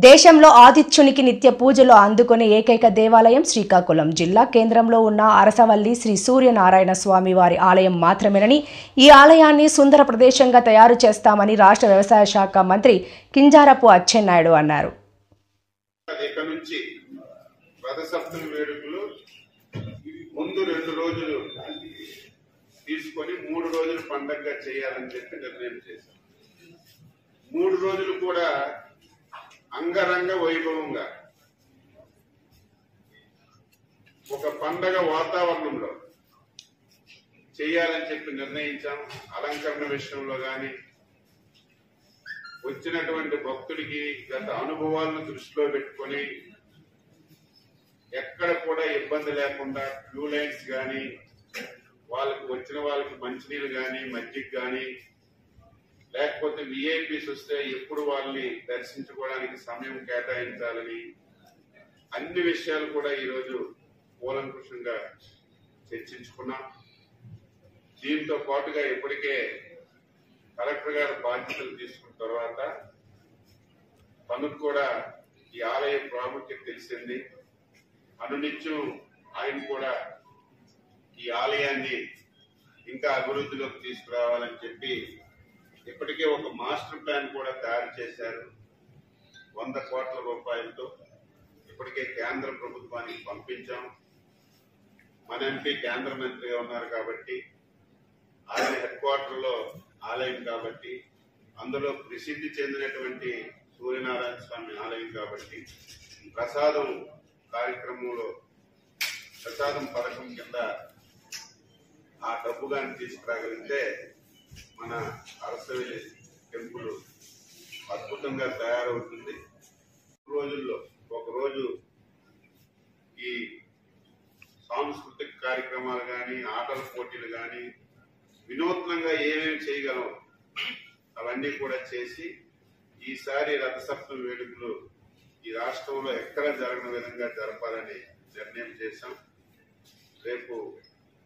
దేశంలో ఆదిత్యునికి నిత్య పూజలు అందుకునే ఏకైక దేవాలయం శ్రీకాకుళం జిల్లా కేంద్రంలో ఉన్న అరసవల్లి శ్రీ సూర్యనారాయణ స్వామి వారి ఆలయం మాత్రమేనని, ఈ ఆలయాన్ని సుందర ప్రదేశంగా తయారు చేస్తామని రాష్ట్ర వ్యవసాయ శాఖ మంత్రి కింజారపు అచ్చెన్నాయుడు అన్నారు. ముందు 2 రోజులు తీసుకొని 3 రోజులు పండగగా చేయాలని చెప్పి నిర్ణయం చేశాం. 3 రోజులు కూడా అంగరంగ వైభవంగా ఒక పండగ వాతావరణంలో చేయాలని చెప్పి నిర్ణయించాం. అలంకరణ విషయంలో గాని, వచ్చినటువంటి భక్తుడికి గత అనుభవాలను దృష్టిలో పెట్టుకొని ఎక్కడ కూడా ఇబ్బంది లేకుండా క్యూ లైన్స్ గాని, వాళ్ళకి వచ్చిన వాళ్ళకి మంచినీళ్ళు గాని, మజ్జిగ గాని, లేకపోతే విఐపీస్ వస్తే ఎప్పుడు వాళ్ళని దర్శించుకోవడానికి సమయం కేటాయించాలని అన్ని విషయాలు కూడా ఈరోజు కూలంకుషంగా చర్చించుకున్నాం. దీంతో పాటుగా ఇప్పటికే కలెక్టర్ గారు బాధ్యతలు తీసుకున్న తర్వాత తనకు కూడా ఈ ఆలయ ప్రాముఖ్యత తెలిసింది. అనునిత్యం ఆయన కూడా ఈ ఆలయాన్ని ఇంకా అభివృద్ధిలోకి తీసుకురావాలని చెప్పి ఇప్పటికే ఒక మాస్టర్ ప్లాన్ కూడా తయారు చేశారు. 100 కోట్ల రూపాయలతో ఇప్పటికే కేంద్ర ప్రభుత్వానికి పంపించాం. మన ఎంపీ కేంద్ర మంత్రిగా ఉన్నారు కాబట్టి, ఆయన హెడ్ క్వార్టర్ లో ఆలయం కాబట్టి, అందులో ప్రసిద్ధి చెందినటువంటి సూర్యనారాయణ స్వామి ఆలయం కాబట్టి, ప్రసాదం కార్యక్రమంలో ప్రసాదం పథకం కింద ఆ డబ్బు కానీ తీసుకురాగలిగితే మన అరసవల్లి టెంపుల్ అద్భుతంగా తయారవుతుంది. రోజుల్లో ఒకరోజు ఈ సాంస్కృతిక కార్యక్రమాలు కానీ, ఆటల పోటీలు కానీ, వినూత్నంగా ఏమేమి చేయగలం అవన్నీ కూడా చేసి ఈసారి రథసప్తమి వేడుకలు ఈ రాష్ట్రంలో ఎక్కడ జరగని విధంగా జరపాలని నిర్ణయం చేశాం. రేపు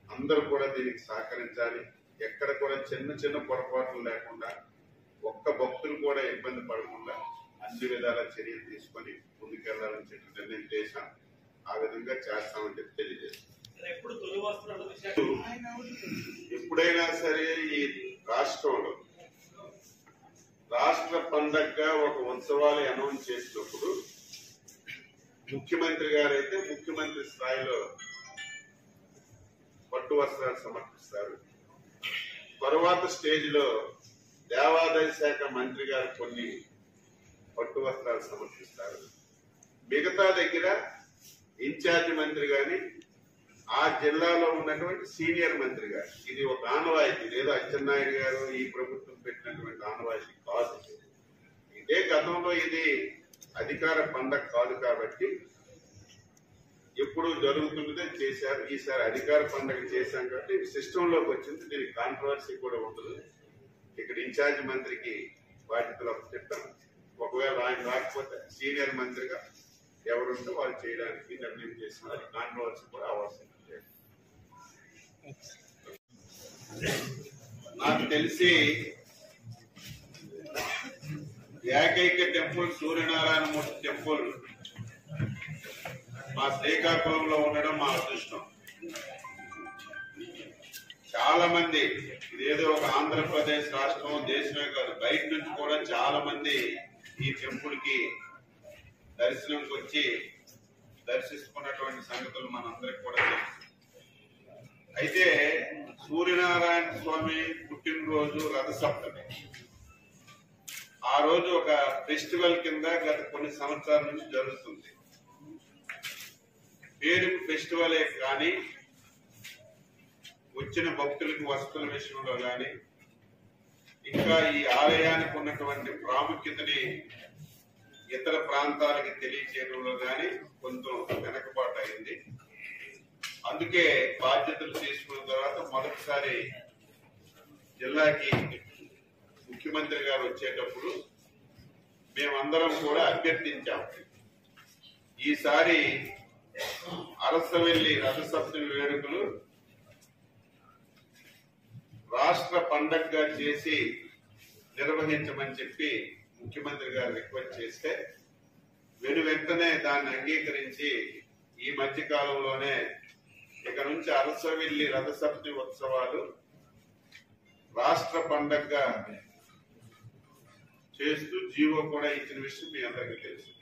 అందరూ కూడా దీనికి సహకరించాలి. ఎక్కడ కూడా చిన్న చిన్న పొరపాట్లు లేకుండా, ఒక్క భక్తులు కూడా ఇబ్బంది పడకుండా అన్ని విధాల చర్యలు తీసుకొని ముందుకెళ్లాలని చెప్పి నిర్ణయం చేశాం. ఆ విధంగా చేస్తామని చెప్పి తెలియజేస్తాం. ఎప్పుడైనా సరే ఈ రాష్ట్రంలో రాష్ట్ర పండగగా ఒక ఉత్సవాలు అనౌన్స్ చేసినప్పుడు ముఖ్యమంత్రి గారైతే ముఖ్యమంత్రి స్థాయిలో పట్టు వస్త్రాలు సమర్పిస్తారు. తరువాత స్టేజ్ లో దేవాదాయ శాఖ మంత్రి గారు కొన్ని పట్టు వస్త్రాలు సమర్పిస్తారు. మిగతా దగ్గర ఇన్ఛార్జి మంత్రి గాని, ఆ జిల్లాలో ఉన్నటువంటి సీనియర్ మంత్రి గారు, ఇది ఒక ఆనవాయితీ. లేదా అచ్చెన్నాయుడు గారు ఈ ప్రభుత్వం పెట్టినటువంటి ఆనవాయితీ కాదు. ఇదే గతంలో ఇది అధికార పండగ కాదు కాబట్టి ఎప్పుడు జరుగుతున్నదే చేశారు. ఈసారి అధికార పండుగ చేశాం కాబట్టి సిస్టంలోకి వచ్చింది. దీనికి కాంట్రవర్సీ కూడా ఉండదు. ఇక్కడ ఇన్ఛార్జి మంత్రికి బాధ్యతలు చెప్తాను. ఒకవేళ ఆయన రాకపోతే సీనియర్ మంత్రిగా ఎవరుంటే వాళ్ళు చేయడానికి నిర్ణయం చేసిన అది కాంట్రవర్సీ కూడా అవసరం లేదు. నాకు తెలిసి ఏకైక టెంపుల్ సూర్యనారాయణమూర్తి టెంపుల్ మా శ్రీకాకుళంలో ఉండడం మా అదృష్టం. చాలా మంది, ఇదేదో ఒక ఆంధ్రప్రదేశ్ రాష్ట్రం దేశమే కాదు, బయట నుంచి కూడా చాలా మంది ఈ టెంపుల్ కి దర్శనంకి వచ్చి దర్శిస్తున్నటువంటి సంగతులు మనందరికి కూడా తెలుసు. అయితే సూర్యనారాయణ స్వామి పుట్టినరోజు రథసప్తమి. ఆ రోజు ఒక ఫెస్టివల్ కింద గత కొన్ని సంవత్సరాల నుంచి జరుగుతుంది. పేరుకు ఫెస్టివలే కానీ వచ్చిన భక్తులకు వస్తువుల విషయంలో కానీ, ఇంకా ఈ ఆలయానికి ఉన్నటువంటి ప్రాముఖ్యతని ఇతర ప్రాంతాలకి తెలియచేయడంలో కానీ కొంచెం వెనకబాటు అయింది. అందుకే బాధ్యతలు తీసుకున్న తర్వాత మొదటిసారి జిల్లాకి ముఖ్యమంత్రి గారు వచ్చేటప్పుడు మేమందరం కూడా అభ్యర్థించాం, ఈసారి అరసవల్లి రథసప్తమి వేడుకలు రాష్ట్ర పండగగా చేసి నిర్వహించమని చెప్పి ముఖ్యమంత్రి గారు రిక్వెస్ట్ చేస్తే వెంటనే దాన్ని అంగీకరించి ఈ మధ్య కాలంలోనే ఇక నుంచి అరసవిల్లి రథసప్తమి ఉత్సవాలు రాష్ట్ర పండగగా చేస్తూ జీవో కూడా ఇచ్చిన విషయం మీ అందరికీ తెలుసు.